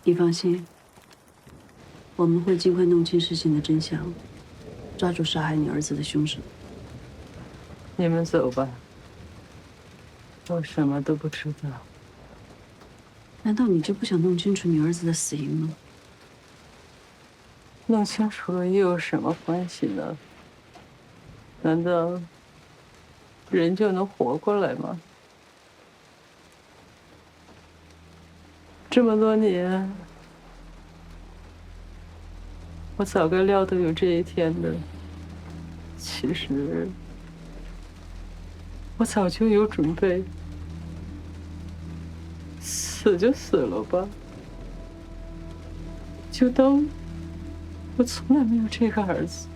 你放心，我们会尽快弄清事情的真相，抓住杀害你儿子的凶手。你们走吧，我什么都不知道。难道你就不想弄清楚你儿子的死因吗？弄清楚了又有什么关系呢？难道人就能活过来吗？这么多年，我早该料到有这一天的。其实，我早就有准备，死就死了吧，就当我从来没有这个儿子。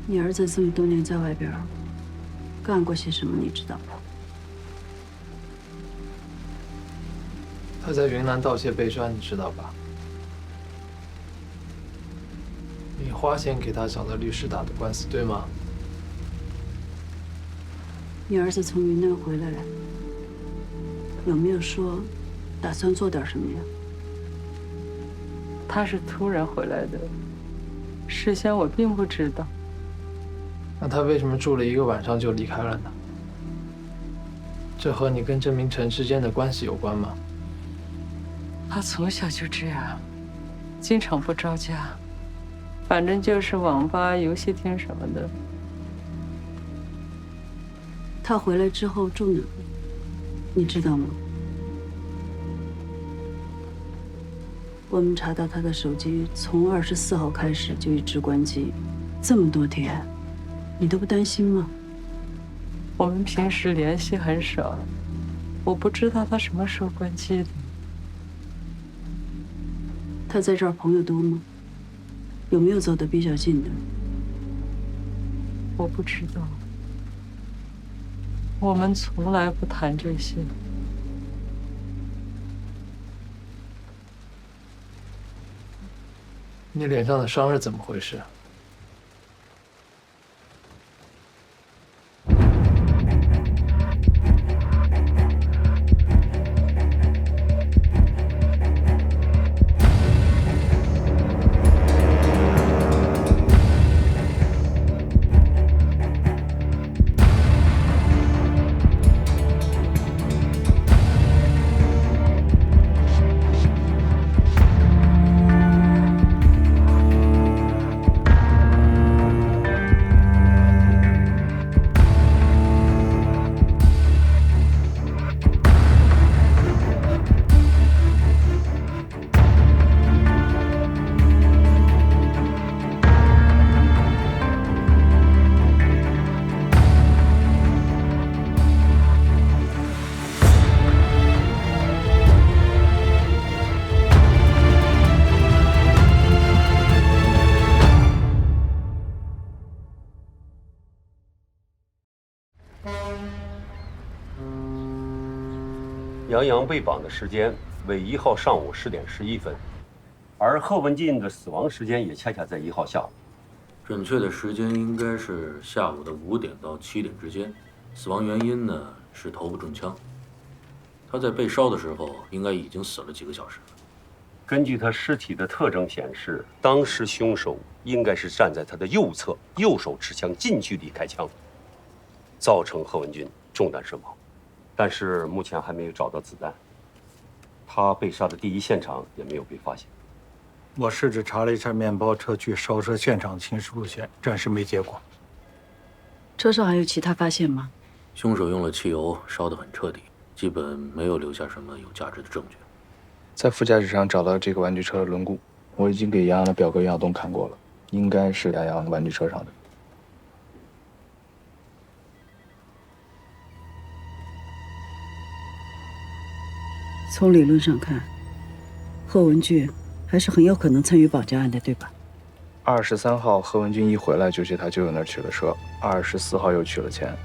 你儿子这么多年在外边干过些什么，你知道吗？他在云南盗窃被抓，你知道吧？你花钱给他找的律师打的官司，对吗？你儿子从云南回来，有没有说打算做点什么呀？他是突然回来的，事先我并不知道。那他为什么住了1个晚上就离开了呢？这和你跟郑明成之间的关系有关吗？他从小就这样，经常不着家，反正就是网吧、游戏厅什么的。他回来之后住哪？你知道吗？我们查到他的手机从24号开始就一直关机，这么多天，你都不担心吗？我们平时联系很少，我不知道他什么时候关机的。他在这儿朋友多吗？有没有走得比较近的？我不知道，我们从来不谈这些。你脸上的伤是怎么回事？杨洋被绑的时间为1号上午10点11分，而贺文进的死亡时间也恰恰在1号下午。准确的时间应该是下午的5点到7点之间。死亡原因呢是头部中枪。他在被烧的时候应该已经死了几个小时了。根据他尸体的特征显示，当时凶手应该是站在他的右侧，右手持枪近距离开枪，造成贺文军中弹身亡。但是目前还没有找到子弹，他被杀的第一现场也没有被发现。我试着查了一下面包车距烧车现场行驶路线，暂时没结果。车上还有其他发现吗？凶手用了汽油，烧得很彻底，基本没有留下什么有价值的证据。在副驾驶上找到这个玩具车的轮毂，我已经给杨洋的表哥杨晓东看过了，应该是杨洋玩具车上的。从理论上看，贺文俊还是很有可能参与绑架案的，对吧？23号贺文军一回来就去他舅舅那儿取了车，24号又取了钱，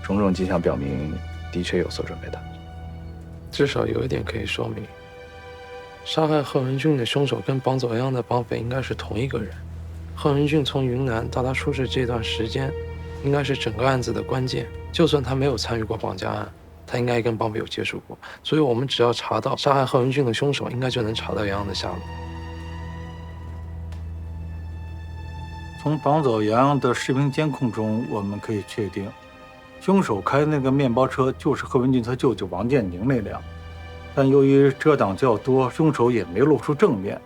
种种迹象表明，的确有所准备的。至少有一点可以说明，杀害贺文俊的凶手跟绑走杨洋的绑匪应该是同一个人。贺文俊从云南到他出事这段时间，应该是整个案子的关键。就算他没有参与过绑架案，他应该跟绑匪有接触过，所以我们只要查到杀害贺文俊的凶手，应该就能查到杨洋的下落。从绑走杨洋的视频监控中，我们可以确定，凶手开的那个面包车就是贺文俊他舅舅王建宁那辆，但由于遮挡较多，凶手也没露出正面，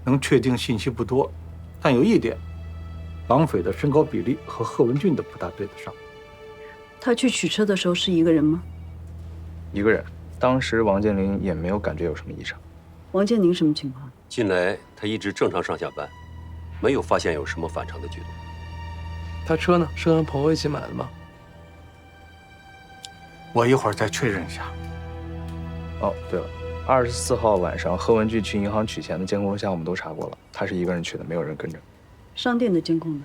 能确定信息不多。但有一点，绑匪的身高比例和贺文俊的不大对得上。他去取车的时候是一个人吗？一个人。当时王健林也没有感觉有什么异常。王建宁什么情况？近来他一直正常上下班，没有发现有什么反常的举动。他车呢？是跟朋友一起买的吗？我一会儿再确认一下。哦，对了，24号晚上贺文俊去银行取钱的监控录像我们都查过了，他是一个人去的，没有人跟着。商店的监控呢？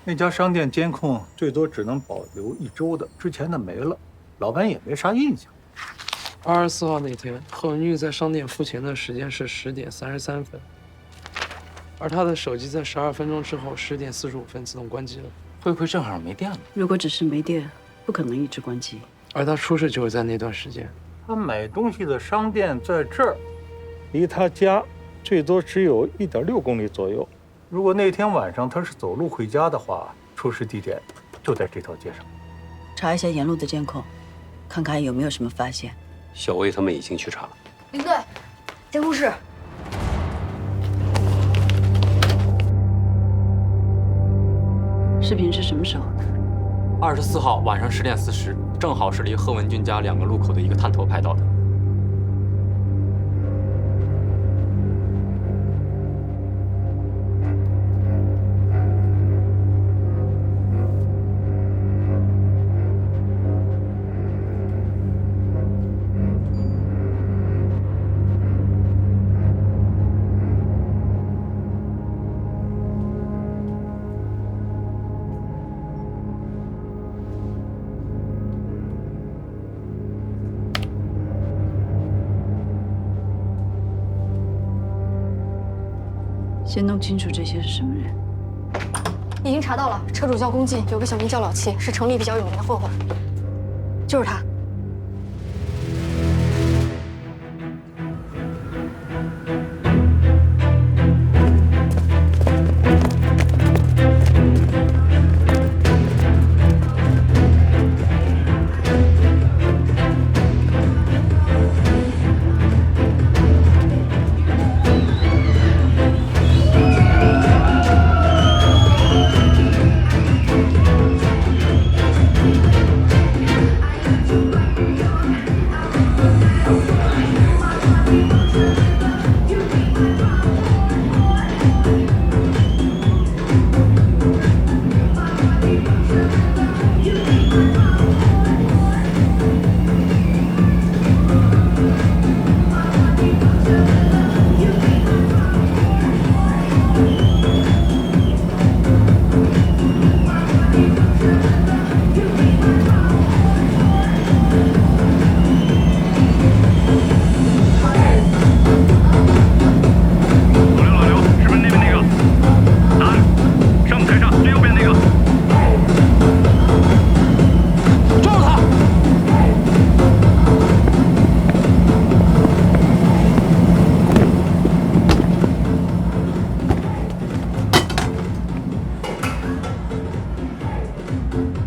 那家商店监控最多只能保留1周的，之前的没了，老板也没啥印象。24号那天，贺文俊在商店付钱的时间是10点33分，而他的手机在12分钟之后10点45分自动关机了。会不会正好没电了？如果只是没电，不可能一直关机。而他出事就是在那段时间。他买东西的商店在这儿，离他家最多只有1.6公里左右。如果那天晚上他是走路回家的话，出事地点就在这条街上。查一下沿路的监控，看看有没有什么发现。小薇他们已经去查了。领队，监控室。视频是什么时候的24号晚上10点40，正好是离贺文俊家2个路口的一个探头拍到的。先弄清楚这些是什么人。已经查到了，车主叫龚进，有个小名叫老七，是城里比较有名的混混，就是他。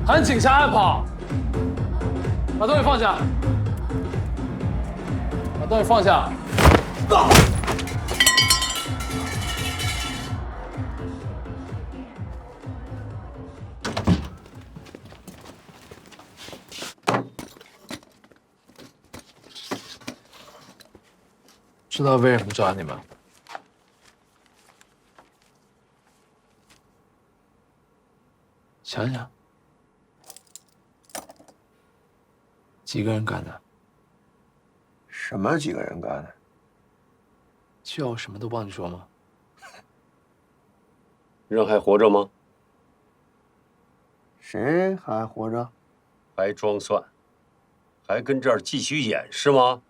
喊警察暗跑！把东西放下！把东西放下！知道为什么抓你们？想想。几个人干的？什么几个人干的？需要我什么都帮你说吗？人还活着吗？谁还活着？还装蒜？还跟这儿继续演是吗？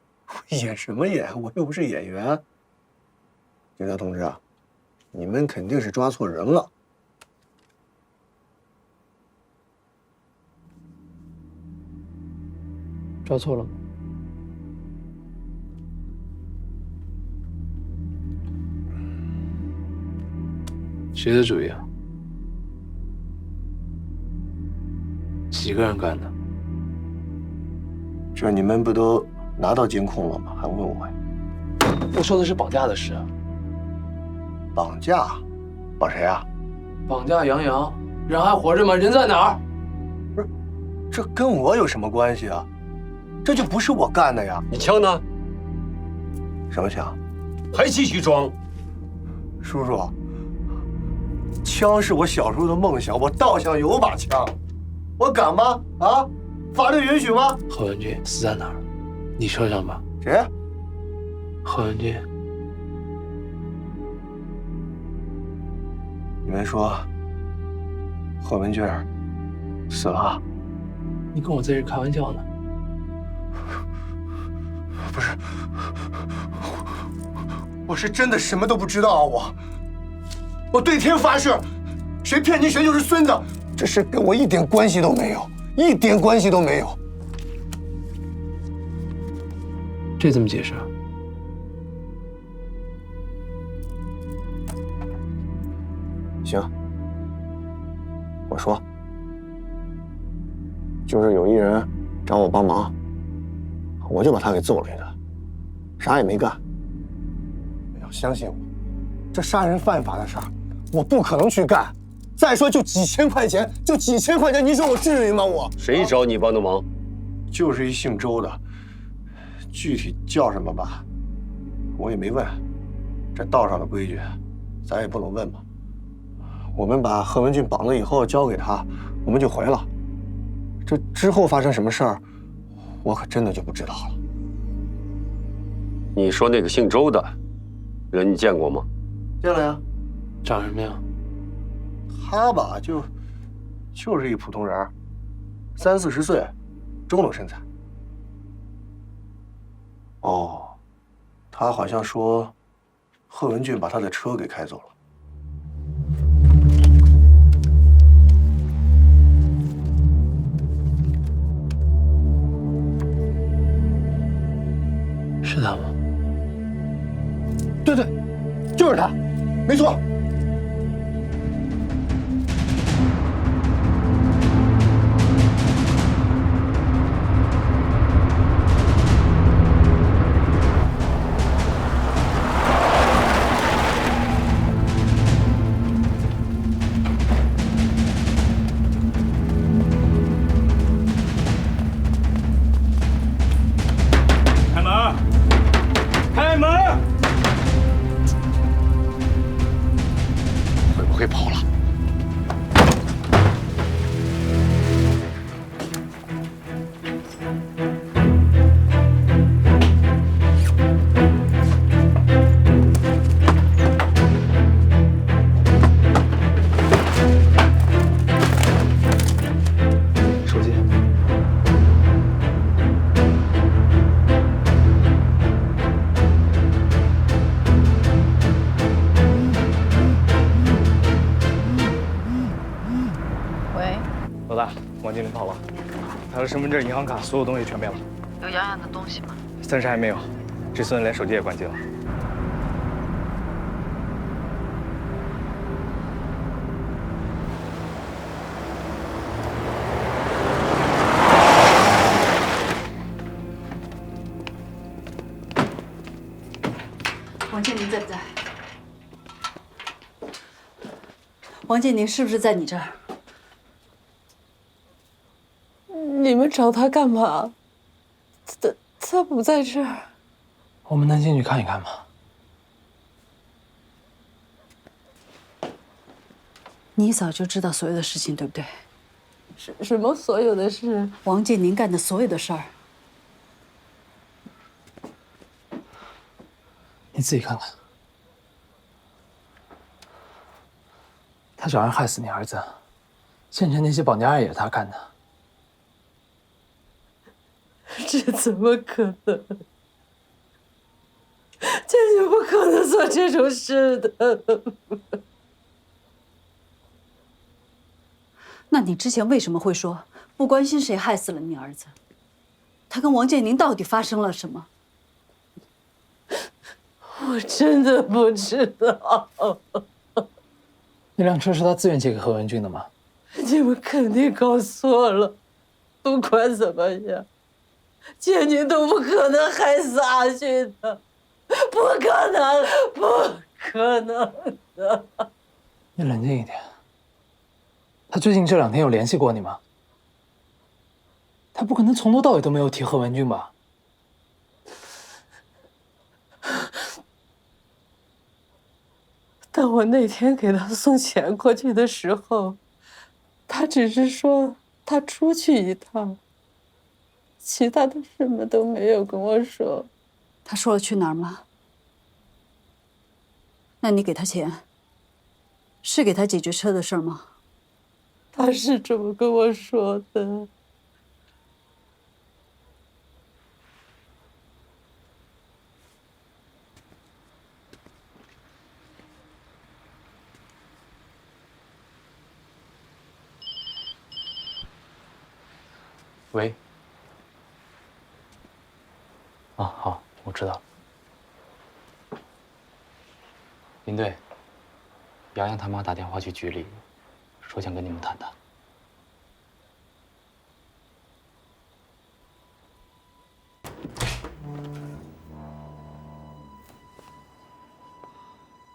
演什么演？我又不是演员。警察同志啊，你们肯定是抓错人了。抓错了吗？谁的主意啊？几个人干的？这你们不都拿到监控了吗？还问我呀？我说的是绑架的事。绑架？绑谁啊？绑架杨洋，人还活着吗？人在哪儿？不是，这跟我有什么关系啊？这就不是我干的呀！你枪呢？什么枪？还继续装？叔叔，枪是我小时候的梦想，我倒想有把枪，我敢吗？啊，法律允许吗？贺文军死在哪儿？你车上吧。谁？贺文军。你们说贺文军死了？你跟我在这开玩笑呢？不是，我是真的什么都不知道啊！我对天发誓，谁骗您谁就是孙子，这事跟我一点关系都没有，一点关系都没有。这怎么解释啊？行，我说，就是有一人找我帮忙，我就把他给揍了一顿，啥也没干。要相信我，这杀人犯法的事儿，我不可能去干。再说就几千块钱，你说我至于吗？我谁找你帮的忙？就是一姓周的，具体叫什么吧，我也没问。这道上的规矩，咱也不能问嘛。我们把贺文俊绑了以后交给他，我们就回了。这之后发生什么事儿，我可真的就不知道了。你说那个姓周的人，你见过吗？见了呀。长什么样？他吧，就是一普通人，30、40岁，中等身材。哦，他好像说，贺文俊把他的车给开走了。是他吗？对，就是他，没错。会跑了。手机。老大，王经理跑了，他的身份证、银行卡，所有东西全没了。有杨洋的东西吗？暂时还没有，这孙子连手机也关机了。王建宁在不在？王建宁是不是在你这儿？你们找他干嘛？他不在这儿。我们能进去看一看吗？你早就知道所有的事情，对不对？什么所有的事？王建宁干的所有的事儿。你自己看看。他找人害死你儿子，县城那些绑架案也是他干的。这怎么可能？坚决不可能做这种事的。那你之前为什么会说不关心谁害死了你儿子？他跟王建宁到底发生了什么？我真的不知道。那辆车是他自愿借给何文俊的吗？你们肯定搞错了。不管怎么样，建宁都不可能害死阿迅的，不可能，不可能的。你冷静一点。他最近这2天有联系过你吗？他不可能从头到尾都没有提何文俊吧？但我那天给他送钱过去的时候，他只是说他出去一趟，其他的什么都没有跟我说。他说了去哪儿吗？那你给他钱，是给他解决车的事儿吗？他是这么跟我说的。喂。啊，好，我知道了。林队，洋洋他妈打电话去局里，说想跟你们谈谈。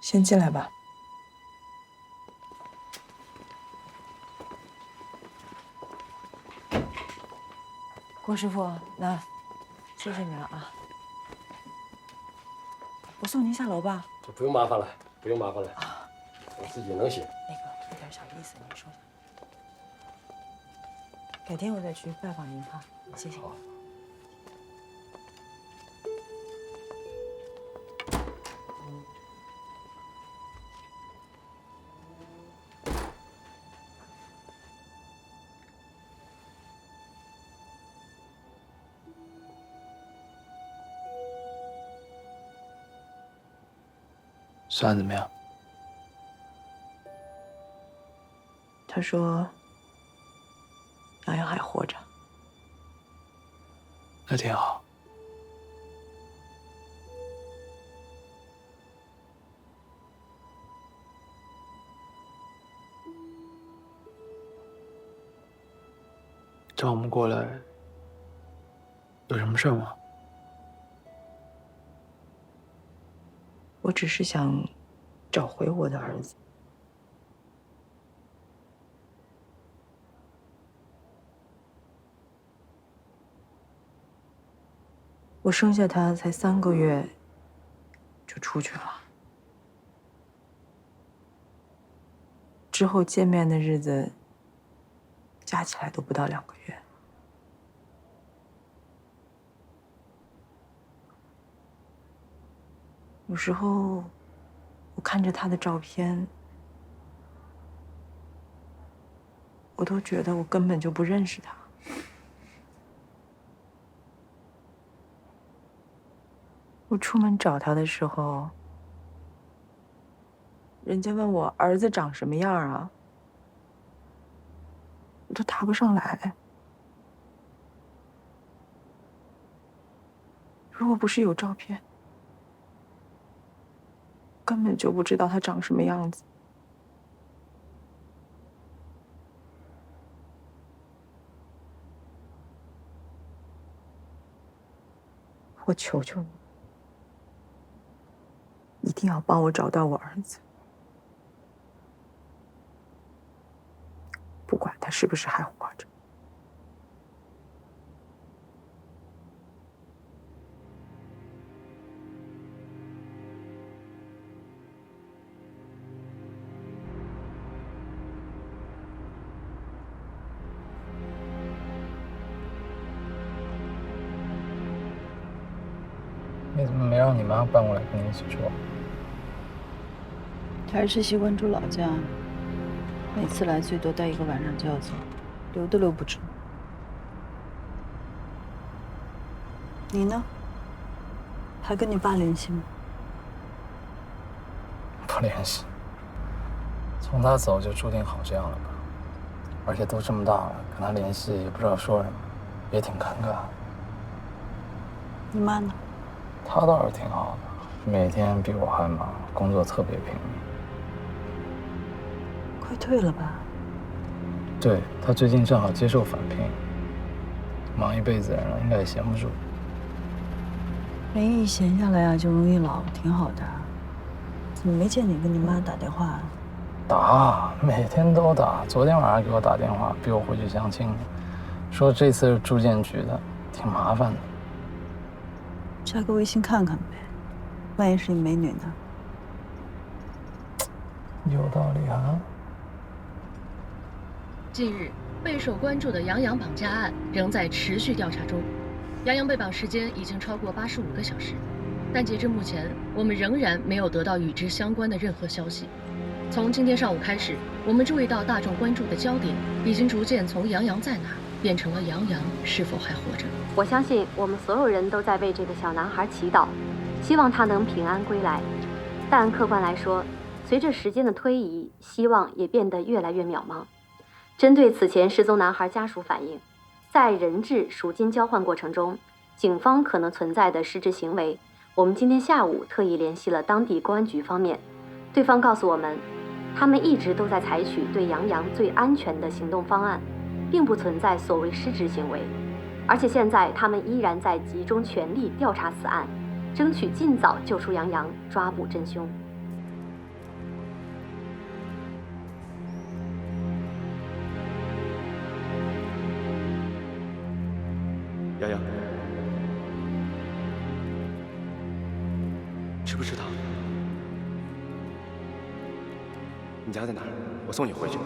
先进来吧。郭师傅，那谢谢你了啊。我送您下楼吧。这不用麻烦了，不用麻烦了，我自己能行。那个有点小意思，您说。改天我再去拜访您哈，谢谢。好。算怎么样？他说洋洋还活着，那挺好。找我们过来有什么事吗？我只是想找回我的儿子。我生下他才3个月，就出去了。之后见面的日子，加起来都不到2个月。有时候，我看着他的照片，我都觉得我根本就不认识他。我出门找他的时候，人家问我儿子长什么样啊，我都答不上来。如果不是有照片，根本就不知道他长什么样子。我求求你，一定要帮我找到我儿子，不管他是不是还活着。你怎么没让你妈搬过来跟你一起住？还是习惯住老家，每次来最多待1个晚上就要走，留都留不住。你呢？还跟你爸联系吗？不联系。从他走就注定好这样了吧？而且都这么大了，跟他联系也不知道说什么，也挺尴尬。你妈呢？她倒是挺好的，每天比我还忙，工作特别拼命。快退了吧？对，她最近正好接受返聘，忙一辈子的人了，应该也闲不住。人一闲下来啊，就容易老，挺好的。怎么没见你跟你妈打电话啊？打，每天都打。昨天晚上给我打电话，逼我回去相亲，说这次是住建局的，挺麻烦的。加个微信看看呗，万一是你美女呢？有道理啊。近日，备受关注的杨洋绑架案仍在持续调查中。杨洋被绑时间已经超过85个小时，但截至目前，我们仍然没有得到与之相关的任何消息。从今天上午开始，我们注意到大众关注的焦点已经逐渐从杨洋在哪变成了杨洋是否还活着。我相信我们所有人都在为这个小男孩祈祷，希望他能平安归来。但客观来说，随着时间的推移，希望也变得越来越渺茫。针对此前失踪男孩家属反映，在人质赎金交换过程中，警方可能存在的失职行为，我们今天下午特意联系了当地公安局方面，对方告诉我们，他们一直都在采取对杨洋最安全的行动方案，并不存在所谓失职行为，而且现在他们依然在集中全力调查此案，争取尽早救出杨洋，抓捕真凶。洋洋，知不知道你家在哪儿？我送你回去。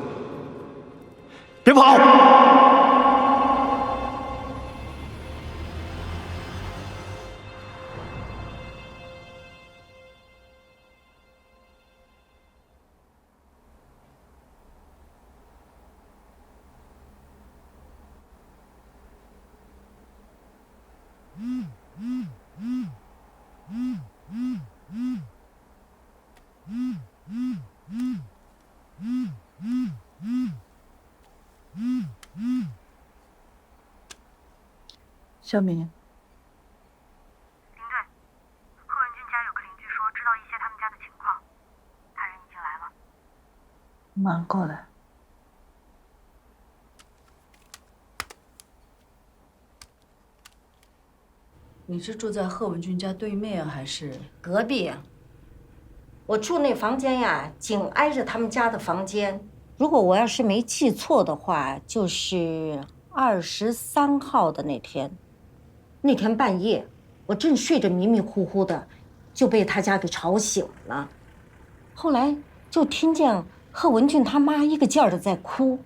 别跑！小敏，林队，贺文俊家有个邻居说知道一些他们家的情况，他人已经来了。马上过来。你是住在贺文俊家对面还是隔壁？我住那房间呀，紧挨着他们家的房间。如果我要是没记错的话，就是23号的那天。那天半夜，我正睡着迷迷糊糊的，就被他家给吵醒了。后来就听见贺文俊他妈一个劲儿的在哭。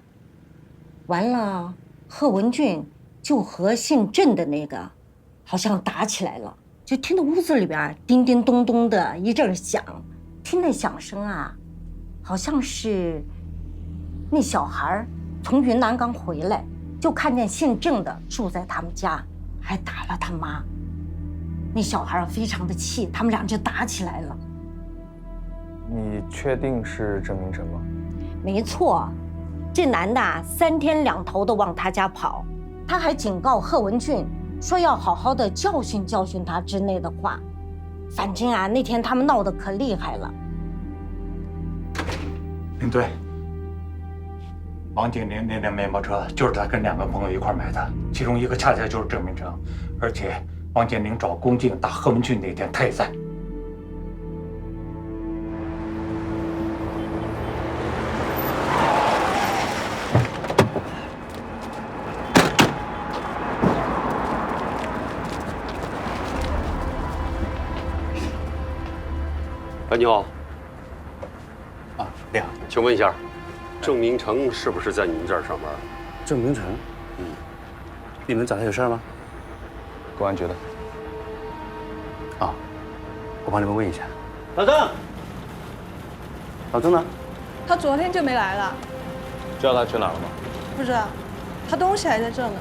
完了，贺文俊就和姓郑的那个好像打起来了，就听到屋子里边叮叮咚咚的一阵响，听那响声啊，好像是那小孩从云南刚回来，就看见姓郑的住在他们家，还打了他妈。那小孩非常的气，他们俩就打起来了。你确定是郑明成吗？没错，这男的3天2头的往他家跑，他还警告贺文俊说要好好的教训教训他之类的话。反正啊，那天他们闹得可厉害了。领队，王景林那辆面包车就是他跟2个朋友一块买的，其中一个恰恰就是郑明成，而且王建林找龚静打贺文俊那天他也在。哎，你好。啊，你好。请问一下，郑明成是不是在你们这儿上班？郑明成，你们找他有事吗？公安局的。啊，我帮你们问一下。老郑，老郑呢？他昨天就没来了。知道他去哪儿了吗？不知道，他东西还在这呢。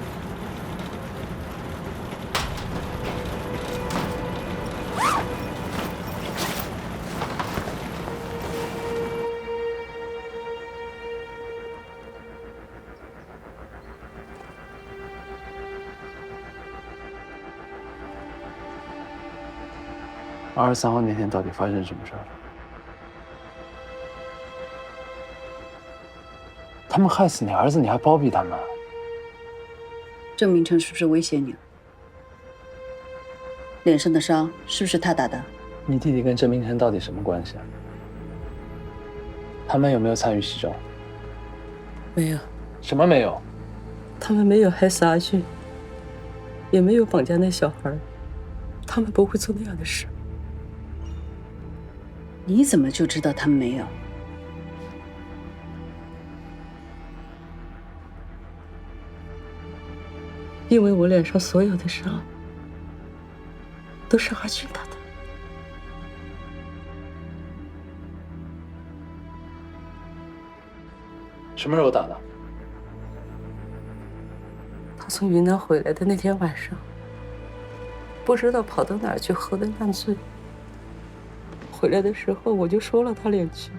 23号那天到底发生什么事了？他们害死你儿子，你还包庇他们？郑明成是不是威胁你了？脸上的伤是不是他打的？你弟弟跟郑明成到底什么关系啊？他们有没有参与袭击？没有。什么没有？他们没有害死阿俊，也没有绑架那小孩，他们不会做那样的事。你怎么就知道他们没有？因为我脸上所有的伤都是阿俊打的。什么时候打的？他从云南回来的那天晚上，不知道跑到哪儿去喝的烂醉。回来的时候我就说了他两句，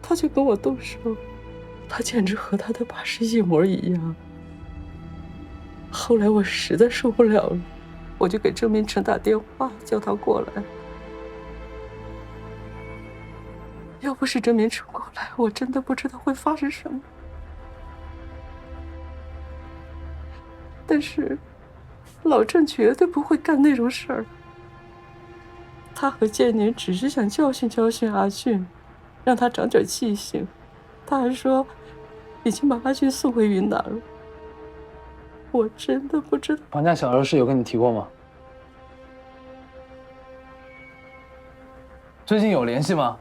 他就跟我动手，他简直和他的把式一模一样。后来我实在受不了了，我就给郑明成打电话叫他过来。要不是郑明成过来，我真的不知道会发生什么。但是老郑绝对不会干那种事儿。他和建宁只是想教训教训阿俊，让他长点记性。他还说已经把阿俊送回云南了。我真的不知道。绑架小二是有跟你提过吗？最近有联系吗？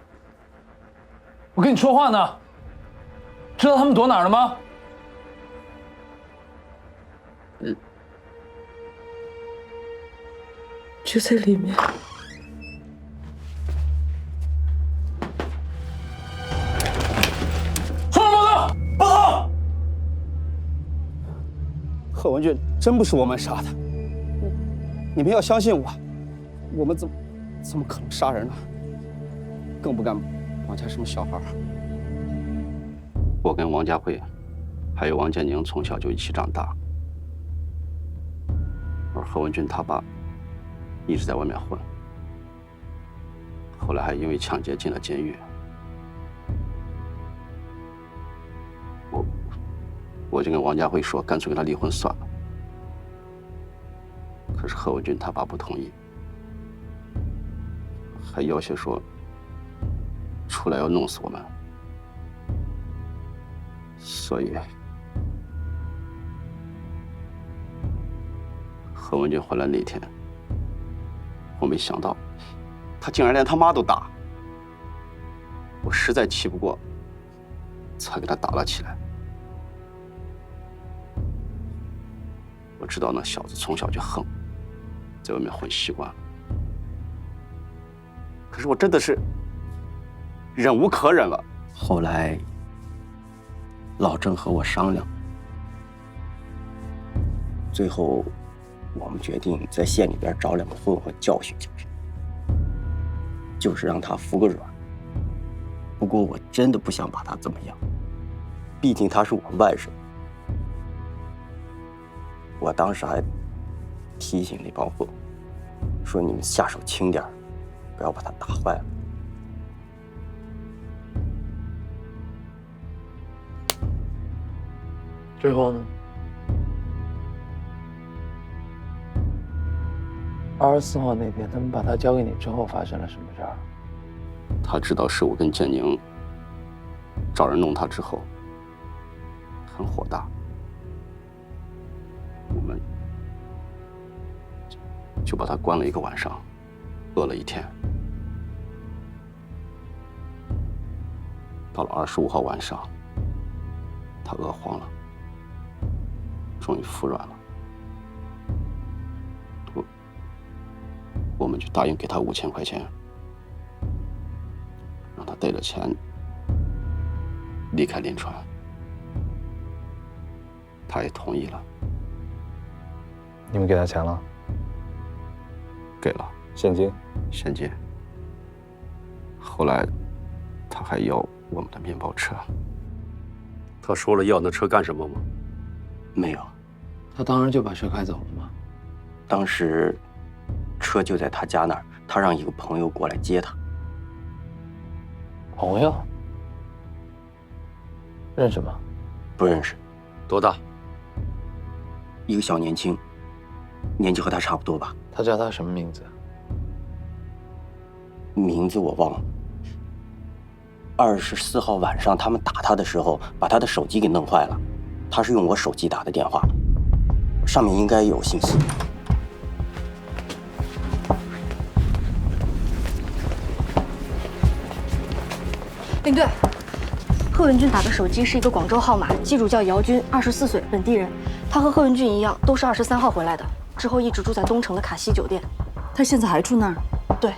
我跟你说话呢。知道他们躲哪儿了吗？就在里面。报告！贺文俊真不是我们杀的，你们要相信我，我们怎么可能杀人呢？更不敢绑架什么小孩。我跟王家辉，还有王建宁从小就一起长大，而贺文俊他爸一直在外面混，后来还因为抢劫进了监狱。我就跟王家辉说，干脆跟他离婚算了。可是贺文俊他爸不同意，还要挟说出来要弄死我们。所以贺文俊回来那天，我没想到他竟然连他妈都打，我实在气不过，才给他打了起来。我知道那小子从小就横，在外面混习惯了。可是我真的是忍无可忍了。后来，老郑和我商量，最后我们决定在县里边找2个混混教训教训，就是让他服个软。不过我真的不想把他怎么样，毕竟他是我外甥。我当时还提醒那帮混混，说你们下手轻点，不要把他打坏了。最后呢？24号那天，他们把他交给你之后，发生了什么事儿？他知道是我跟建宁找人弄他之后，很火大。我们就把他关了1个晚上，饿了1天。到了25号晚上，他饿慌了，终于服软了。我们就答应给他5000块钱，让他带着钱离开临川。他也同意了。你们给他钱了？给了。现金？现金。后来他还要我们的面包车。他说了要那车干什么吗？没有。他当时就把车开走了吗？当时车就在他家那儿，他让一个朋友过来接他。朋友？认识吗？不认识。多大？一个小年轻，年纪和他差不多吧。他叫他什么名字？名字我忘了。24号晚上他们打他的时候，把他的手机给弄坏了，他是用我手机打的电话，上面应该有信息。领队，贺文俊打的手机是一个广州号码，机主叫姚军，24岁，本地人。他和贺文俊一样，都是23号回来的，之后一直住在东城的卡西酒店。他现在还住那儿？对。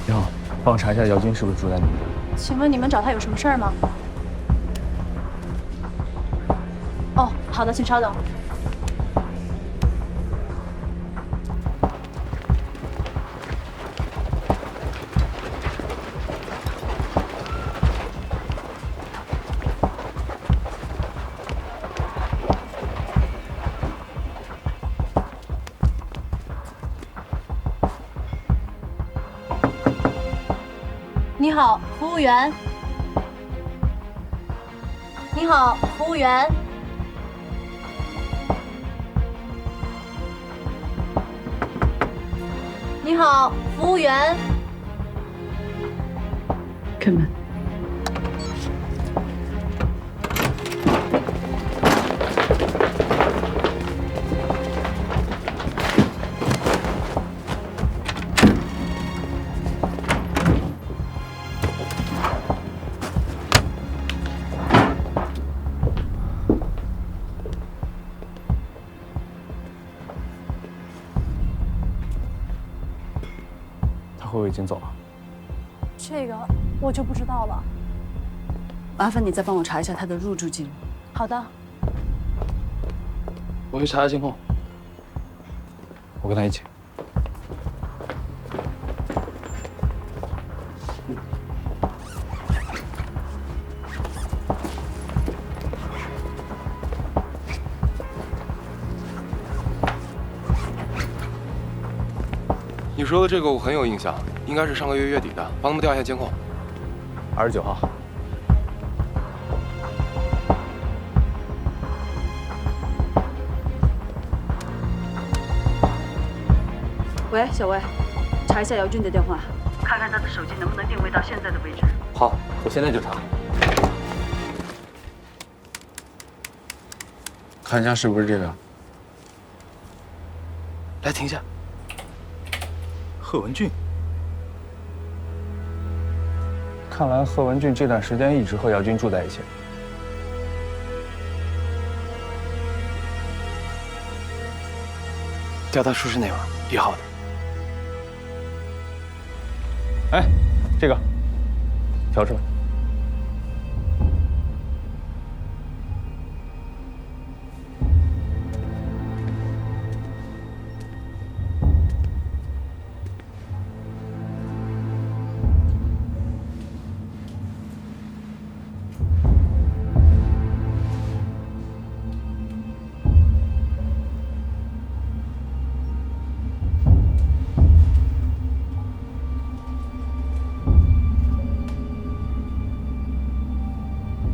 你好，帮我查一下姚军是不是住在你们这？请问你们找他有什么事儿吗？哦，好的，请稍等。你好，服务员。你好，服务员。你好，服务员。开门。会不会已经走了？这个我就不知道了。麻烦你再帮我查一下他的入住记录。好的。我去查下监控。我跟他一起。你说的这个我很有印象，应该是上个月月底的，帮他们调一下监控。29号。喂，小魏，查一下姚军的电话，看看他的手机能不能定位到现在的位置。好，我现在就查。看一下是不是这个。来，停下。贺文俊，看来贺文俊这段时间一直和姚军住在一起。调他出示内容，1号的。哎，这个，调出来。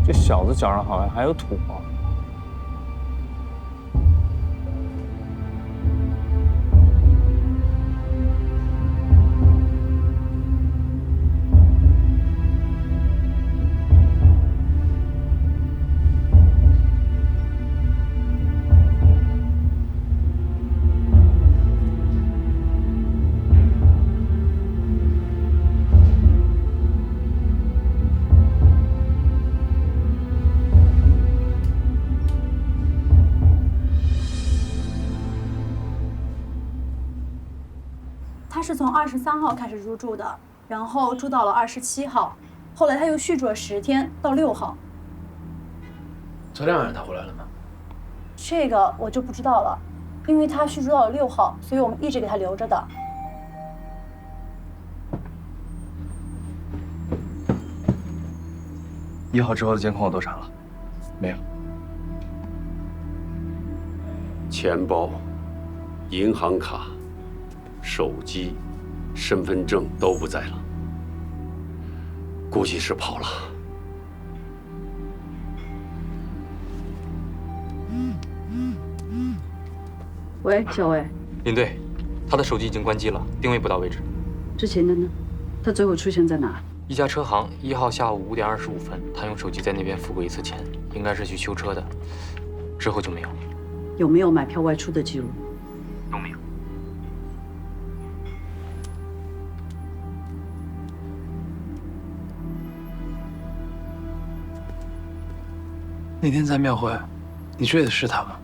这小子脚上好像还有土啊！是从23号开始入住的，然后住到了27号，后来他又续住了10天到6号。昨天晚上他回来了吗？这个我就不知道了，因为他续住到了6号，所以我们一直给他留着的。1号之后的监控我都查了，没有。钱包、银行卡、手机、身份证都不在了，估计是跑了。喂，小魏，领队，他的手机已经关机了，定位不到位置。之前的呢？他最后出现在哪？一家车行，1号下午5点25分，他用手机在那边付过一次钱，应该是去修车的，之后就没有了。有没有买票外出的记录？都没有。那天在庙会，你追的是他吗？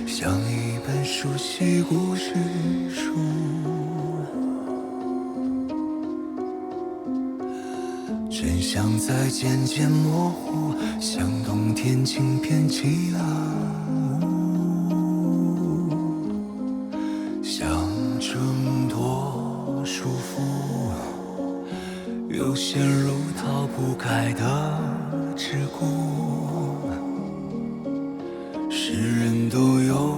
像一本熟悉故事书，真相在渐渐模糊，像冬天轻片起了雾，想挣脱束缚，又陷入逃不开的桎梏。是人都有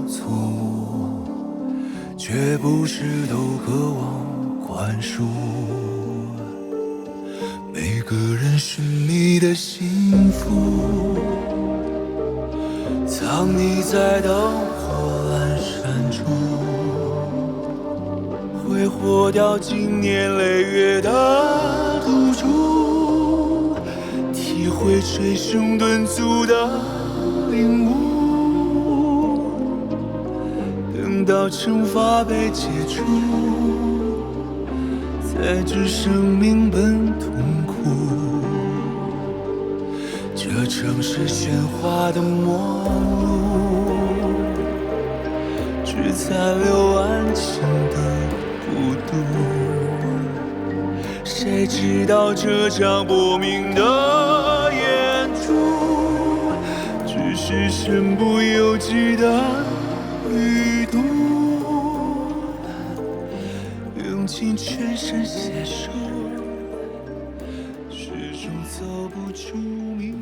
错误，却不是都渴望宽恕。每个人寻觅的幸福，藏匿在灯火阑珊处，挥霍掉经年累月的赌注，体会捶胸顿足的领悟。等到惩罚被解除，才知生命本痛苦。这城市喧哗的末路，只残留安静的孤独。谁知道这场薄命的演出，只是身不由己的旅途，用尽全身解数，始终走不出迷。